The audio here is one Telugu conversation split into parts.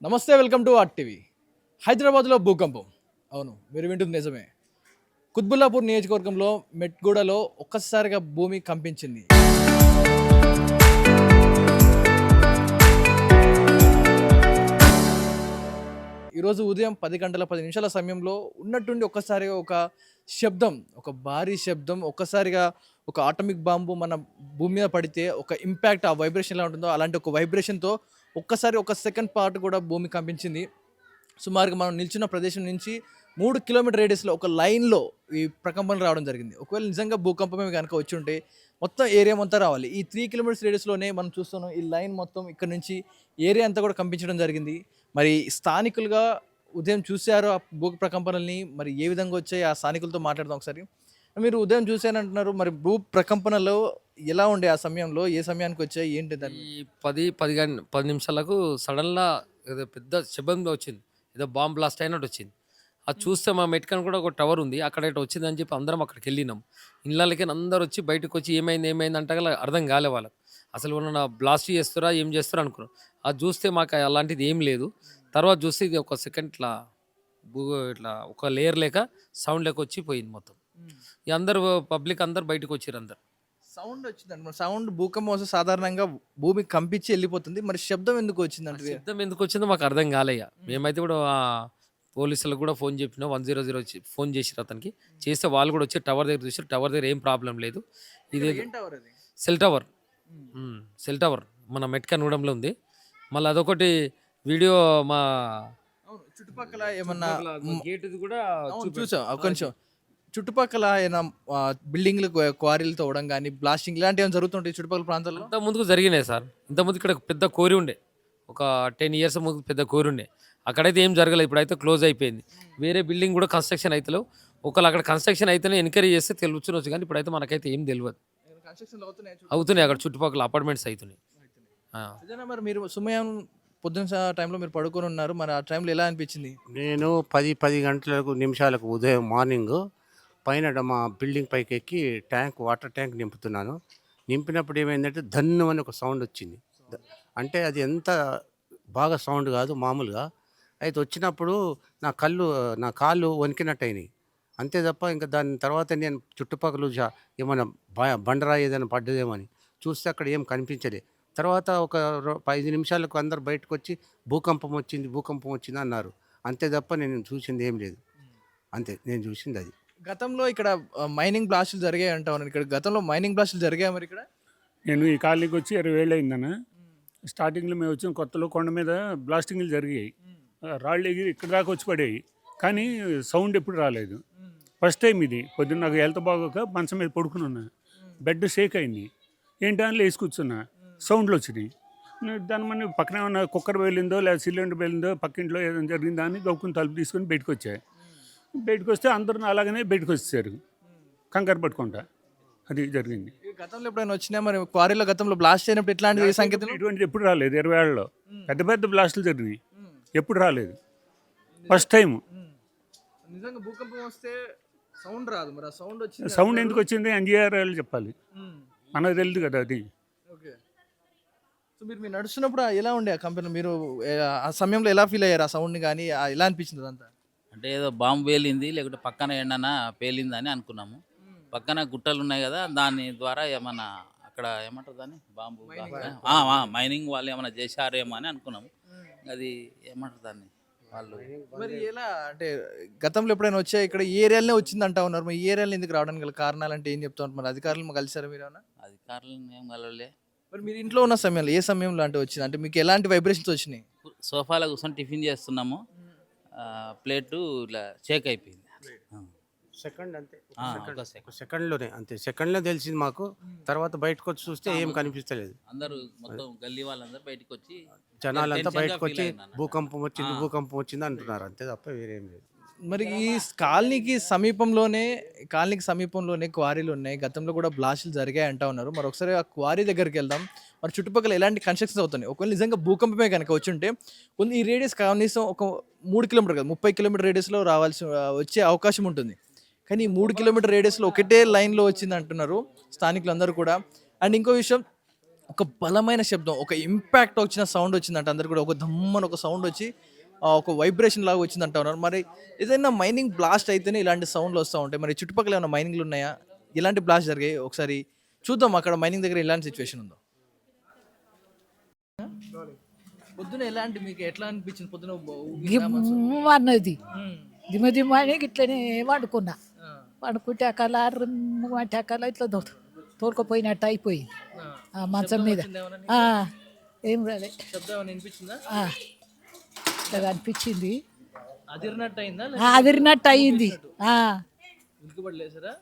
నమస్తే, వెల్కమ్ టు ఆర్ట్ టీవీ. హైదరాబాద్లో భూకంపం. అవును, మీరు వింటుంది నిజమే. కుత్బుల్లాపూర్ నియోజకవర్గంలో మెట్గూడలో ఒక్కసారిగా భూమి కంపించింది. ఈరోజు ఉదయం 10 గంటల 10 నిమిషాల సమయంలో ఉన్నట్టుండి ఒక్కసారిగా ఒక శబ్దం, ఒక భారీ శబ్దం, ఒక్కసారిగా ఒక ఆటమిక్ బాంబు మన భూమి మీద పడితే ఒక ఇంపాక్ట్, ఆ వైబ్రేషన్ ఎలా ఉంటుందో అలాంటి ఒక వైబ్రేషన్తో ఒక్కసారి ఒక సెకండ్ పార్ట్ కూడా భూమి కంపించింది. సుమారుగా మనం నిల్చున్న ప్రదేశం నుంచి 3 కిలోమీటర్ రేడియస్‌లో ఒక లైన్‌లో ఈ ప్రకంపనలు రావడం జరిగింది. ఒకవేళ నిజంగా భూకంపమే గనుక వచ్చుంటే మొత్తం ఏరియా మొత్తం రావాలి. ఈ 3 కిలోమీటర్స్ రేడియస్‌లోనే మనం చూస్తున్నాం ఈ లైన్ మొత్తం ఇక్కడ నుంచి ఏరియా అంతా కూడా కంపించడం జరిగింది. మరి స్థానికులుగా ఉదయం చూసారు ఆ భూ ప్రకంపనల్ని. మరి ఏ విధంగా వచ్చాయి ఆ స్థానికులతో మాట్లాడదాం ఒకసారి. మీరు ఉదయం చూసానంటున్నారు. మరి భూ ప్రకంపనలు ఎలా ఉండే ఆ సమయంలో? ఏ సమయానికి వచ్చాయి? ఏంటి దాని ఈ 10 నిమిషాలకు సడన్‌గా ఏదో పెద్ద శబ్దం వచ్చింది. ఏదో బాంబ్ బ్లాస్ట్ అయినట్టు వచ్చింది. అది చూస్తే మా మెట్‌కన కూడా ఒక టవర్ ఉంది. అక్కడ ఇట్లా వచ్చిందని చెప్పి అందరం అక్కడికెళ్ళినాం. ఇళ్ళలకెళ్ళి అందరూ వచ్చి బయటకొచ్చి ఏమైంది ఏమైంది అంటగల అర్థం కాలే వాళ్ళకి. అసలు ఏమన్నా బ్లాస్ట్ చేస్తుర్రా ఏం చేస్తుర్రా అనుకున్నాం. అది చూస్తే మాకు అలాంటిది ఏం లేదు. తర్వాత చూస్తే ఇది ఒక సెకండ్ ఇట్లా భూ ఇట్లా ఒక లేయర్ లేక సౌండ్ లేక వచ్చి పోయింది మొత్తం. ఇగ అందరూ పబ్లిక్ అందరూ బయటకొచ్చిర్రు అందరూ. సౌండ్ వచ్చిందండి. మరి సౌండ్ భూకంపం వస్తే సాధారణంగా భూమి కంపించి వెళ్ళిపోతుంది. మరి శబ్దం ఎందుకు ఆ వచ్చిందంటే? శబ్దం ఎందుకొచ్చిందో మాకు అర్థం కాలే ఇగ. మేమైతే కూడా పోలీసులకు కూడా ఫోన్ చెప్పినాం. 100 వచ్చి ఫోన్ చేసిర్రు అతనికి. చేస్తే వాళ్ళు కూడా వచ్చి టవర్ దగ్గర చూసిర్రు. టవర్ దగ్గర ఏం ప్రాబ్లమ్ లేదు. ఇదేదో ఏం టవర్ అది? Cell tower. హ్మ్. సెల్ టవర్ మన మెట్‌కనగూడెంలో ఉంది. మళ్ళీ అదొకటి వీడియో మా అవును. చుట్టుపక్కల ఏమన్నా గేట్‌ది కూడా అవును, చూసాం. ఒక్క నిమిషం. చుట్టుపక్కల ఏమైనా బిల్డింగ్‌లు క్వారీలు తవ్వడం గాని, బ్లాస్టింగ్ ఇలాంటివి ఏమైనా జరుగుతుంటాయి చుట్టుపక్కల ప్రాంతాల్లో? అంతకు ముందుకు జరిగినాయి సార్. ఇంతకుముందు ఇక్కడ పెద్ద కోరి ఉండే. ఒక 10 ఇయర్స్ ముందు పెద్ద కోరి ఉండే. అక్కడైతే ఏం జరగలేదు. ఇప్పుడైతే క్లోజ్ అయిపోయింది. వేరే బిల్డింగ్ కూడా కన్‌స్ట్రక్షన్ అయితలేవు. ఒకవేళ అక్కడ కన్‌స్ట్రక్షన్ అయితేనే ఎంక్వైరీ చేస్తే తెలుసునొచ్చు కానీ ఇప్పుడైతే మనకైతే ఏం తెలవదు. కన్‌స్ట్రక్షన్‌లు అవుతున్నాయా అవుతున్నాయి అక్కడ చుట్టుపక్కల అపార్ట్మెంట్స్ అయితున్నాయి. ఆ! నిజంగా మరి మీరు సమయం పొద్దున టైంలో మీరు పడుకొని ఉన్నారు. మరి ఆ టైంలో ఎలా అనిపించింది? నేను 10 గంటలకు నిమిషాలకు ఉదయం మార్నింగు పైన మా బిల్డింగ్ పైకెక్కి వాటర్ ట్యాంక్ నింపుతున్నాను. నింపినప్పుడు ఏమైందంటే ధన్ను ఒక సౌండ్ వచ్చింది. ద అంటే అది ఎంత బాగా సౌండ్ కాదు మామూలుగా. అయితే వచ్చినప్పుడు నా కాళ్ళు వణికినట్టయినాయి. అంతే తప్ప ఇంకా దాని తర్వాత నేను చుట్టుపక్కల ఏమన్నా బండరాయి ఏదైనా పడ్డదేమో అని చూస్తే అక్కడ ఏం కనిపించలే. తర్వాత ఒక 5 నిమిషాలకు అందరూ బయటకొచ్చి భూకంపం వచ్చింది అన్నారు. అంతే తప్ప నేను చూసింది ఏం లేదు. అంతే నేను చూసిందది. గతంలో ఇక్కడ మైనింగ్ బ్లాస్టులు జరిగాయి అంటా ఉన్నారు. ఇక్కడ గతంలో మైనింగ్ బ్లాస్టులు జరిగాయా మరి ఇక్కడ? నేను ఈ కాలనీకి వచ్చి 20 ఏళ్ళు అయిందన్న. స్టార్టింగ్లో మేము వచ్చిన కొత్తలో కొండ మీద బ్లాస్టింగ్లు జరిగాయి. రాళ్ళు ఎగిరి ఇక్కడ దాకా వచ్చి పడేవి, కానీ సౌండ్ ఎప్పుడు రాలేదు. ఫస్ట్ టైం ఇది. పొద్దున్న నాకు హెల్త్ బాగోక మంచం మీద పడుకుని ఉన్నా, బెడ్ షేక్ అయింది. ఏంటి అని లేచి కూర్చున్నా, సౌండ్లు వచ్చినాయి. దాని మన పక్కన ఏమన్నా కుక్కర్ వెళ్ళిందో లేదా సిలిండర్ వెళ్ళిందో పక్కింట్లో ఏదైనా జరిగిందా అని గౌకుని తలుపు తీసుకొని బయటకు వచ్చాయి. బయటకు వస్తే అందరూ అలాగనే బయటకు వచ్చేసారు కంగారు పట్టుకుంటా. అది జరిగింది. ఈ గతంలో ఎప్పుడైనా వచ్చినా మరి క్వారీలో గతంలో బ్లాస్ట్ అయినప్పుడు ఎట్లాంటి సంకేతాలు? ఇటువంటిది ఎప్పుడు రాలేదు. 20 ఏళ్ళలో పెద్ద పెద్ద బ్లాస్టులు జరిగినాయి, ఎప్పుడు రాలేదు. First time. నిజంగా భూకంపం వస్తే సౌండ్ రాదు. మరి ఆ సౌండ్ వచ్చింది. సౌండ్ ఎందుకు వచ్చింది ఎన్జీఆర్ఎల్ చెప్పాలి, మనకు తెలియదు కదా అది. ఓకే. సో మీరు నడుస్తున్నప్పుడు ఎలా ఉండే ఆ కంపెనీ? మీరు ఆ సమయంలో ఎలా ఫీల్ అయ్యారు? ఆ సౌండ్ని కానీ ఎలా అనిపించింది అదంతా? అంటే ఏదో బాంబు పేలింది, లేకుంటే పక్కన ఏంటన్నా పేలిందని అనుకున్నాము. పక్కన గుట్టలు ఉన్నాయి కదా, దాని ద్వారా ఏమన్నా అక్కడ ఏమంటారు దాన్ని బాంబు మైనింగ్ వాళ్ళు ఏమైనా చేశారేమో అని అనుకున్నాము. అది ఏమంటారు దాన్ని వాళ్ళు. మరి ఎలా అంటే గతంలో ఎప్పుడైనా వచ్చా ఇక్కడ ఈ ఏరియాలోనే వచ్చింది అంటా ఉన్నారు. మరి ఈ ఏరియాలో ఎందుకు రావడానికి గల కారణాలు అంటే ఏం చెప్తా ఉంటారు? మరి అధికారులు కలిసారా మీరు ఏమన్నా? అధికారులను ఏం కలవలే. మరి మీరు ఇంట్లో ఉన్న సమయంలో ఏ సమయంలో అంటే వచ్చింది? అంటే మీకు ఎలాంటి వైబ్రేషన్స్ వచ్చినాయి? సోఫాలో కూర్చొని టిఫిన్ చేస్తున్నాము, ప్లేటు ఇలా షేక్ అయిపోయింది. సెకండ్ అంతే. ఒక second. ఒక సెకండ్‌లోనే అంతే. సెకండ్‌లో తెలిసింది మాకు. తర్వాత బయటకొచ్చి చూస్తే ఏం కనిపిస్తలేదు. అందరూ మొత్తం గల్లీ వాళ్ళందరూ బయటకు వచ్చి జనాలంతా టెన్షన్‌గా బయటకొచ్చి feel అయ్యిందన్న. భూకంపం వచ్చింది అంటున్నారు. అంతే తప్ప వేరేం లేదు. మరి ఈ కాలనీకి సమీపంలోనే క్వారీలు ఉన్నాయి. గతంలో కూడా బ్లాస్టులు జరిగాయి అంటా ఉన్నారు. మరి ఒకసారి ఆ క్వారీ దగ్గరికి వెళ్దాం. మరి చుట్టుపక్కల ఎలాంటి కన్‌స్ట్రక్షన్స్ అవుతున్నాయి? ఒకవేళ నిజంగా భూకంపమే గనుక వచ్చుంటే ఈ రేడియస్ కనీసం ఒక 3 కిలోమీటర్ కాదు, 30 కిలోమీటర్ రేడియస్‌లో వచ్చే అవకాశం ఉంటుంది. కానీ 3 కిలోమీటర్ రేడియస్‌లో ఒకటే లైన్‌లో వచ్చింది అంటున్నారు స్థానికులందరూ కూడా. అండ్ ఇంకో విషయం, ఒక బలమైన శబ్దం, ఒక ఇంపాక్ట్ వచ్చిన సౌండ్ వచ్చిందంట అందరు కూడా. ఒక దమ్మని ఒక సౌండ్ వచ్చి ఒక వైబ్రేషన్ లాగా వచ్చిందంట ఉన్నారు. మరి ఏదైనా మైనింగ్ బ్లాస్ట్ అయితేనే ఇలాంటి సౌండ్లు వస్తూ ఉంటాయి. మరి చుట్టుపక్కల ఏమైనా మైనింగ్లు ఉన్నాయా? ఇలాంటి బ్లాస్ట్ జరిగాయి? ఒకసారి చూద్దాం అక్కడ మైనింగ్ దగ్గర ఎలాంటి సిచ్యువేషన్ ఉందో. పొద్దున ఎలాంటి మీకు ఎట్లా అనిపించింది పొద్దున? అన్నది దిమ్మ దిమ్మ అని ఇట్లనే వండుకున్నా. వండుకుంటే అక్కల అంటే అక్కల ఇట్లా తోలుకపోయినట్టు అయిపోయింది ఆ మంచం మీద. ఏం రాలే, శబ్దం ఏమైనా వినిపించిందా? ఇట్లా అనిపించింది, అదిరినట్టు అయిందా? అదిరినట్టు అయింది. ఉలికిపడలేసారా?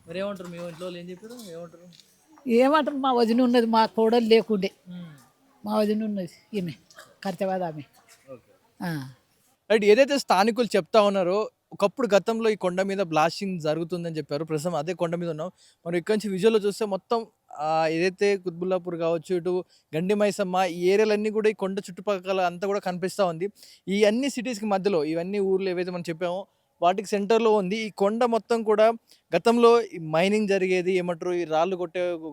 మరి ఏమంటారు మీ ఇంట్లో వాళ్ళు? ఏం చెప్పారు? ఏమంటారు? ఏమంటారు, మా వదిన ఉన్నది, మా కోడలు లేకుండే. మా వదిన ఉన్నది, ఈమె కర్తవాద ఆమె. రైట్, ఏదైతే స్థానికులు చెప్తా ఉన్నారో ఒకప్పుడు గతంలో ఈ కొండ మీద బ్లాస్టింగ్ జరుగుతుందని చెప్పారు. ప్రస్తుతం అదే కొండ మీద ఉన్నాం. మనం ఇక్కడ నుంచి విజువల్లో చూస్తే మొత్తం ఏదైతే కుత్బుల్లాపూర్ కావచ్చు, ఇటు గండి మైసమ్మ, ఈ ఏరియాలన్నీ కూడా ఈ కొండ చుట్టుపక్కల అంతా కూడా కనిపిస్తూ ఉంది. ఈ అన్ని సిటీస్కి మధ్యలో ఇవన్నీ ఊర్లు ఏవైతే మనం చెప్పామో వాటికి సెంటర్లో ఉంది. ఈ కొండ మొత్తం కూడా గతంలో ఈ మైనింగ్ జరిగేది. ఏమంటారు, ఈ రాళ్ళు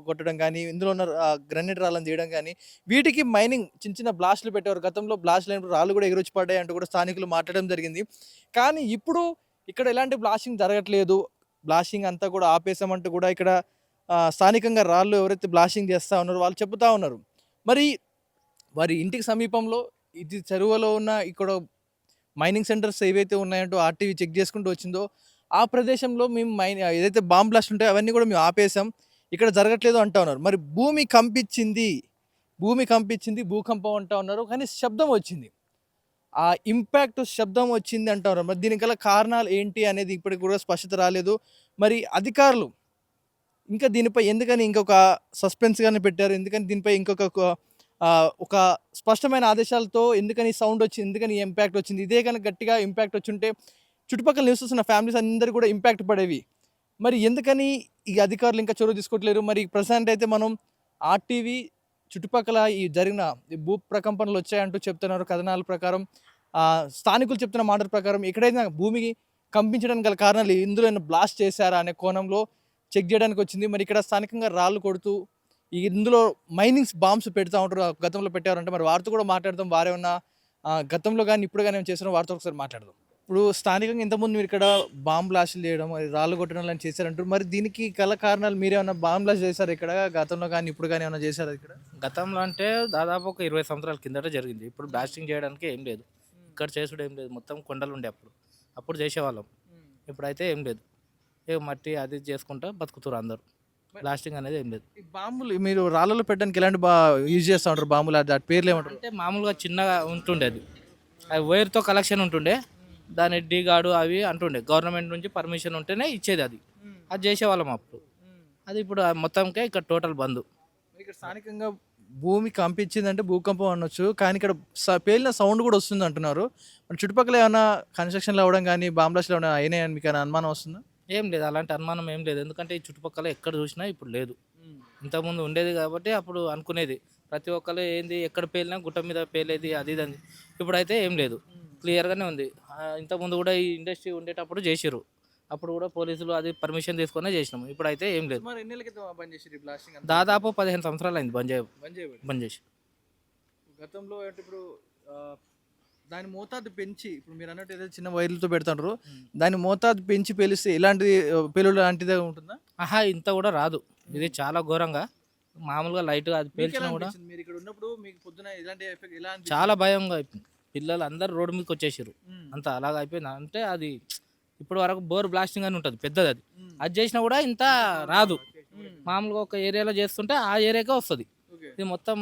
కొట్టడం కానీ, ఇందులో ఉన్న గ్రనైట్ రాళ్ళని తీయడం కానీ, వీటికి మైనింగ్ చిన్న చిన్న బ్లాస్టులు పెట్టేవారు. గతంలో బ్లాస్ట్లు అయినప్పుడు రాళ్ళు కూడా ఎగురొచ్చి పడ్డాయి అంటూ కూడా స్థానికులు మాట్లాడడం జరిగింది. కానీ ఇప్పుడు ఇక్కడ ఎలాంటి బ్లాస్టింగ్ జరగట్లేదు, బ్లాస్టింగ్ అంతా కూడా ఆపేసామంటూ కూడా ఇక్కడ స్థానికంగా రాళ్ళు ఎవరైతే బ్లాస్టింగ్ చేస్తూ ఉన్నారో వాళ్ళు చెబుతూ ఉన్నారు. మరి వారి ఇంటికి సమీపంలో ఇది చెరువులో ఉన్న ఇక్కడ మైనింగ్ సెంటర్స్ ఏవైతే ఉన్నాయంటో ఆర్టీవీ చెక్ చేసుకుంటూ వచ్చిందో ఆ ప్రదేశంలో మేము ఏదైతే బాంబ్ బ్లాస్ట్ ఉంటాయో అవన్నీ కూడా మేము ఆపేసాం, ఇక్కడ జరగట్లేదు అంటూ ఉన్నారు. మరి భూమి కంపించింది, భూకంపం అంటూ ఉన్నారు. కానీ శబ్దం వచ్చింది, ఆ ఇంపాక్ట్ శబ్దం వచ్చింది అంటూ ఉన్నారు. మరి దీనికి గల కారణాలు ఏంటి అనేది ఇప్పటికి కూడా స్పష్టత రాలేదు. మరి అధికారులు ఇంకా దీనిపై ఎందుకని ఇంకొక సస్పెన్స్గానే పెట్టారు, ఎందుకని దీనిపై ఇంకొక ఒక స్పష్టమైన ఆదేశాలతో ఎందుకని సౌండ్ వచ్చింది, ఎందుకని ఇంపాక్ట్ వచ్చింది, ఇదే కనుక గట్టిగా ఇంపాక్ట్ వచ్చి ఉంటే చుట్టుపక్కల నివసిస్తున్న ఫ్యామిలీస్ అందరూ కూడా ఇంపాక్ట్ పడేవి. మరి ఎందుకని ఈ అధికారులు ఇంకా చొరవ తీసుకోవట్లేరు? మరి ప్రజెంట్ అయితే మనం ఆర్టీవీ చుట్టుపక్కల ఈ జరిగిన భూ ప్రకంపనలు వచ్చాయంటూ చెప్తున్నారు కథనాల ప్రకారం, స్థానికులు చెప్తున్న మాటల ప్రకారం ఎక్కడైనా భూమికి కంపించడానికి గల కారణాలు ఇందులో బ్లాస్ట్ చేశారా అనే కోణంలో చెక్ చేయడానికి వచ్చింది. మరి ఇక్కడ స్థానికంగా రాళ్ళు కొడుతూ ఇందులో మైనింగ్స్ బాంబ్స్ పెడతా ఉంటారు, గతంలో పెట్టారంటే మరి వారితో కూడా మాట్లాడదాం. వారే ఉన్న గతంలో కానీ ఇప్పుడు కానీ ఏమైనా చేసిన వారితో ఒకసారి మాట్లాడదాం. ఇప్పుడు స్థానికంగా ఇంతకుముందు మీరు ఇక్కడ బాంబ్ బ్లాస్టులు చేయడం, మరి రాళ్ళు కొట్టడం లాంటి చేశారంటారు. మరి దీనికి గల కారణాలు మీరేమన్నా బాంబ్ బ్లాస్ట్ చేశారు ఇక్కడ గతంలో కానీ ఇప్పుడు కానీ ఏమైనా చేశారు ఇక్కడ? గతంలో అంటే దాదాపు ఒక 20 సంవత్సరాల కిందట జరిగింది. ఇప్పుడు బ్లాస్టింగ్ చేయడానికి ఏం లేదు, ఇక్కడ చేసుడు ఏం లేదు, మొత్తం కొండలు ఉండే అప్పుడు చేసేవాళ్ళం. ఇప్పుడైతే ఏం లేదు, మట్టి అది చేసుకుంటా బతుకుతారు అందరూ. బ్లాస్టింగ్ అనేది ఏం లేదు. ఈ బాంబులు మీరు రాళ్ళలో పెట్టడానికి ఎలాంటి యూజ్ చేస్తూ ఉంటారు బాంబులు? అది పేర్లు ఏమంటారు? అంటే మామూలుగా చిన్నగా ఉంటుండే, అది వైర్తో కలెక్షన్ ఉంటుండే, దాని డీ గార్డు అవి అంటుండే. గవర్నమెంట్ నుంచి పర్మిషన్ ఉంటేనే ఇచ్చేది, అది చేసేవాళ్ళం అప్పుడు. అది ఇప్పుడు మొత్తంకే ఇక్కడ టోటల్ బంద్. ఇక్కడ స్థానికంగా భూమి కంపించిందంటే భూకంపం అనొచ్చు, కానీ ఇక్కడ పేలిన సౌండ్ కూడా వస్తుంది అంటున్నారు. మరి చుట్టుపక్కల ఏమైనా కన్స్ట్రక్షన్లు అవ్వడం కానీ బాంబ్ బ్లాస్ట్లు ఏమైనా అయినాయని మీకు ఏమైనా అనుమానం వస్తుందా? ఏం లేదు, అలాంటి అనుమానం ఏం లేదు. ఎందుకంటే ఈ చుట్టుపక్కల ఎక్కడ చూసినా ఇప్పుడు లేదు. ఇంతకుముందు ఉండేది కాబట్టి అప్పుడు అనుకునేది ప్రతి ఒక్కరు ఏంది ఎక్కడ పేలినా గుట్ట మీద పేలేది అది ఇది. ఇప్పుడైతే ఏం లేదు, క్లియర్గానే ఉంది. ఇంతకుముందు కూడా ఈ ఇండస్ట్రీ ఉండేటప్పుడు చేసిర్రు, అప్పుడు కూడా పోలీసులు అది పర్మిషన్ తీసుకునే చేసినాము. ఇప్పుడైతే ఏం లేదు. దాదాపు 15 సంవత్సరాలు అయింది బంద్ చేసి. గతంలో ఇప్పుడు దాని మోతాదు పెంచి, ఇప్పుడు మీరు అన్నట్టు ఏదైతే చిన్న వైర్లతో పెడతారు, దాని మోతాదు పెంచి పేలిస్తే ఎలాంటి పేలుడు లాంటిదే ఉంటుందా? ఇంత కూడా రాదు, ఇది చాలా ఘోరంగా. మామూలుగా లైట్గా అది పేల్చినా కూడా మీరు ఇక్కడ ఉన్నప్పుడు మీకు పొద్దున ఇలాంటి ఎఫెక్ట్ ఎలా అనిపించింది? చాలా భయంగా అయిపోయింది. పిల్లలు అందరు రోడ్డు మీదకి వచ్చేసారు, అంత అలాగ అయిపోయింది. అంటే అది ఇప్పటి వరకు బోర్ బ్లాస్టింగ్ అని ఉంటుంది పెద్దది, అది చేసినా కూడా ఇంత రాదు. మామూలుగా ఒక ఏరియాలో చేస్తుంటే ఆ ఏరియాకే వస్తుంది. ఇది మొత్తం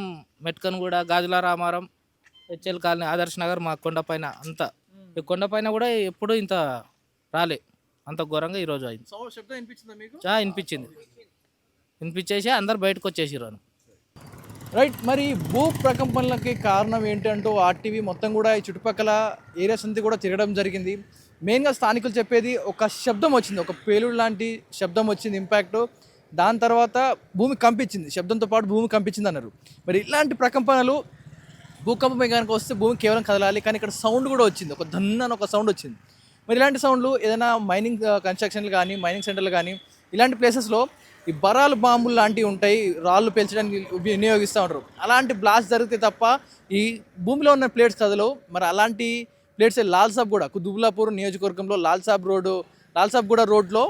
మెట్కన్ కూడా, గాజుల రామారం, హెచ్ఎల్ కాలనీ, ఆదర్శ్ నగర్, మా కొండపైన అంతా. ఈ కొండపైన కూడా ఎప్పుడు ఇంత రాలే, అంత ఘోరంగా ఈరోజు అయింది. వినిపించేసి అందరు బయటకు వచ్చేసారు. రైట్, మరి భూ ప్రకంపనలకి కారణం ఏంటంటూ ఆర్టీవీ మొత్తం కూడా ఈ చుట్టుపక్కల ఏరియాస్ అంతా కూడా తిరగడం జరిగింది. మెయిన్గా స్థానికులు చెప్పేది ఒక శబ్దం వచ్చింది, ఒక పేలుడు లాంటి శబ్దం వచ్చింది, ఇంపాక్ట్. దాని తర్వాత భూమి కంపించింది, శబ్దంతో పాటు భూమి కంపించింది అన్నారు. మరి ఇలాంటి ప్రకంపనలు భూకంపమే కనుక వస్తే భూమి కేవలం కదలాలి, కానీ ఇక్కడ సౌండ్ కూడా వచ్చింది, ఒక దన్నని ఒక సౌండ్ వచ్చింది. మరి ఇలాంటి సౌండ్లు ఏదైనా మైనింగ్ కన్స్ట్రక్షన్లు కానీ, మైనింగ్ సెంటర్లు కానీ, ఇలాంటి ప్లేసెస్లో ఈ బరాలు బాంబులు లాంటివి ఉంటాయి, రాళ్ళు పేల్చడానికి వినియోగిస్తూ ఉంటారు. అలాంటి బ్లాస్ట్ జరిగితే తప్ప ఈ భూమిలో ఉన్న ప్లేట్స్ కదలవు. మరి అలాంటి ప్లేట్స్ లాల్ సాబ్ కూడా దుబ్లాపూర్ నియోజకవర్గంలో లాల్ సాబ్ కూడా రోడ్లో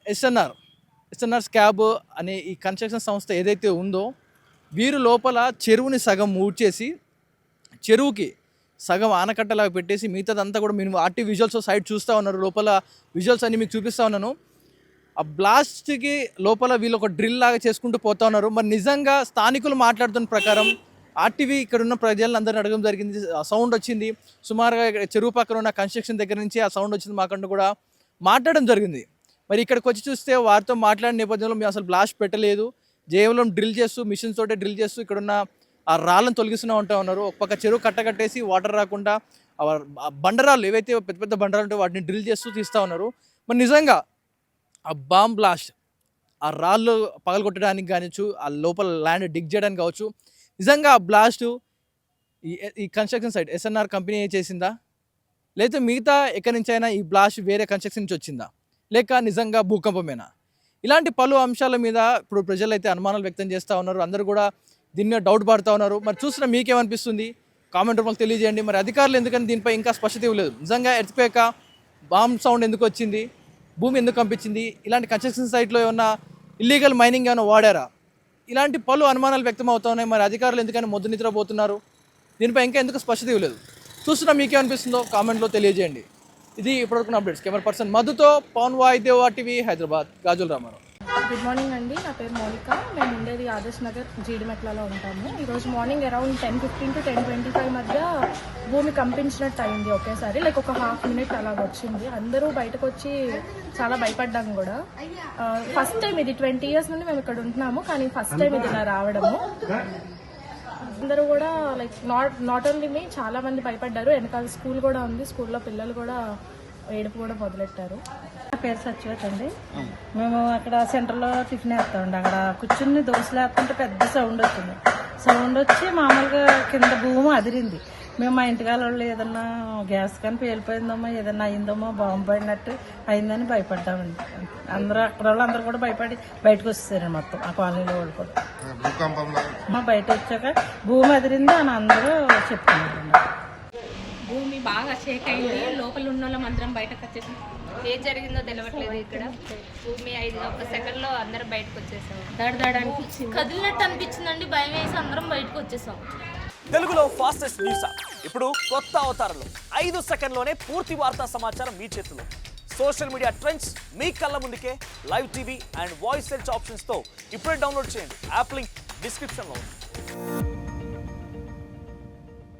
ఎస్ఎన్ఆర్ స్కాబ్ అనే ఈ కన్స్ట్రక్షన్ సంస్థ ఏదైతే ఉందో వీరు లోపల చెరువుని సగం ఊడ్చేసి చెరువుకి సగం ఆనకట్టలాగా పెట్టేసి మిగతాదంతా కూడా మేము ఆర్టీ విజువల్స్ సైడ్ చూస్తూ ఉన్నారు. లోపల విజువల్స్ అన్ని మీకు చూపిస్తూ ఉన్నాను. ఆ బ్లాస్ట్కి లోపల వీళ్ళు ఒక డ్రిల్ లాగా చేసుకుంటూ పోతా ఉన్నారు. మరి నిజంగా స్థానికులు మాట్లాడుతున్న ప్రకారం ఆర్టీవీ ఇక్కడ ఉన్న ప్రజలందరినీ అడగడం జరిగింది. ఆ సౌండ్ వచ్చింది సుమారుగా చెరువు పక్కన ఉన్న కన్స్ట్రక్షన్ దగ్గర నుంచి ఆ సౌండ్ వచ్చింది మాకంటూ కూడా మాట్లాడడం జరిగింది. మరి ఇక్కడికి వచ్చి చూస్తే వారితో మాట్లాడిన నేపథ్యంలో మేము అసలు బ్లాస్ట్ పెట్టలేదు, కేవలం డ్రిల్ చేస్తూ మిషన్స్ తోటే డ్రిల్ చేస్తూ ఇక్కడున్న ఆ రాళ్ళను తొలగిస్తూ ఉంటా ఉన్నారు. ఒక పక్క చెరువు కట్టకట్టేసి వాటర్ రాకుండా ఆ బండరాళ్ళు ఏవైతే పెద్ద పెద్ద బండరాలు ఉంటాయో వాటిని డ్రిల్ చేస్తూ తీస్తూ ఉన్నారు. మరి నిజంగా ఆ బాంబ్ బ్లాస్ట్, ఆ రాళ్ళు పగలగొట్టడానికి కావచ్చు, ఆ లోపల ల్యాండ్ డిగ్ చేయడానికి కావచ్చు, నిజంగా ఆ బ్లాస్ట్ ఈ కన్స్ట్రక్షన్ సైట్ ఎస్ఎన్ఆర్ కంపెనీ చేసిందా, లేకపోతే మిగతా ఎక్కడి నుంచి అయినా ఈ బ్లాస్ట్ వేరే కన్స్ట్రక్షన్ నుంచి వచ్చిందా, లేక నిజంగా భూకంపమేనా? ఇలాంటి పలు అంశాల మీద ఇప్పుడు ప్రజలు అయితే అనుమానాలు వ్యక్తం చేస్తూ ఉన్నారు. అందరూ కూడా దీని మీద డౌట్ పడుతూ ఉన్నారు. మరి చూసిన మీకేమనిపిస్తుంది కామెంట్ రూపంలో తెలియజేయండి. మరి అధికారులు ఎందుకని దీనిపై ఇంకా స్పష్టత ఇవ్వలేదు? నిజంగా ఎర్త్క్వేక్ బాంబ్ సౌండ్ ఎందుకు వచ్చింది, భూమి ఎందుకు కంపించింది, ఇలాంటి కన్స్ట్రక్షన్ సైట్లో ఏమన్నా ఇల్లీగల్ మైనింగ్ ఏమైనా వాడారా, ఇలాంటి పలు అనుమానాలు వ్యక్తం అవుతా ఉన్నాయి. మరి అధికారులు ఎందుకని మొద్దు నిద్రపోతున్నారు, దీనిపై ఇంకా ఎందుకు స్పష్టత ఇవ్వలేదు? చూస్తున్నా మీకేమనిపిస్తుందో కామెంట్లో తెలియజేయండి. ఇది ఇప్పటివరకు అప్డేట్స్. కెమెరా పర్సన్ మధుతో పవన్ వాయిదేవ్ TV Hyderabad. Gajula Ramarao. Good morning అండి, నా పేరు మౌలిక. మేము ఉండేది ఆదర్శ్ నగర్ జీడిమెట్లలో ఉంటాము. ఈరోజు మార్నింగ్ అరౌండ్ 10:15 to 10:25 మధ్య భూమి కంపించినట్టు అయింది ఒకేసారి. లైక్ ఒక హాఫ్ మినిట్ అలాగ వచ్చింది. అందరూ బయటకు వచ్చి చాలా భయపడ్డాము కూడా. ఫస్ట్ టైం ఇది, 20 years నుండి మేము ఇక్కడ ఉంటున్నాము, కానీ ఫస్ట్ టైం ఇది ఇలా రావడము. అందరూ కూడా లైక్ నాట్ ఓన్లీ మీ, చాలా మంది భయపడ్డారు. వెనకాల స్కూల్ కూడా ఉంది, స్కూల్లో పిల్లలు కూడా ఏడుపు కూడా మొదలెట్టారు. నా పేరు సత్యవతి అండి. మేము అక్కడ సెంటర్లో టిఫిన్ వేస్తామండి. అక్కడ కూర్చుని దోశలు వేస్తుంటే పెద్ద సౌండ్ వచ్చింది. సౌండ్ వచ్చి మామూలుగా కింద భూమి అదిరింది. మేము మా ఇంటికాల వాళ్ళు ఏదన్నా గ్యాస్ కానీ పేలిపోయిందమ్మో, ఏదన్నా అయిందమ్మో, బాంబు పడినట్టు అయిందని భయపడ్డామండి. అందరూ అక్కడ వాళ్ళు అందరూ కూడా భయపడి బయటకు వచ్చేసారండి మొత్తం, ఆ కాలనీలో వాళ్ళు కూడా. బయట వచ్చాక భూమి అదిరింది అని అందరూ చెప్తున్నారండి. భూమి బాగా షేక్ అయింది, లోపల ఉన్న వాళ్ళం అందరం బయటకు వచ్చేసాం. ఏం జరిగిందో తెలియట్లేదు. ఇక్కడ భూమి 1 సెకండ్లో అందరం బయటకు వచ్చేసాం. దడ అనిపించింది, కదిలినట్టు అనిపించిందండి. భయం వేసి అందరం బయటకు వచ్చేసాం. తెలుగులో ఫాస్టెస్ట్ న్యూస్ ఇప్పుడు కొత్త అవతారంలో 5 సెకండ్లోనే పూర్తి వార్తా సమాచారం మీ చేతిలో. సోషల్ మీడియా ట్రెండ్స్ మీ కళ్ళ ముందుకే live TV and voice search ఆప్షన్స్తో ఇప్పుడే డౌన్లోడ్ చేయండి. యాప్ లింక్ డిస్క్రిప్షన్లో ఉంది.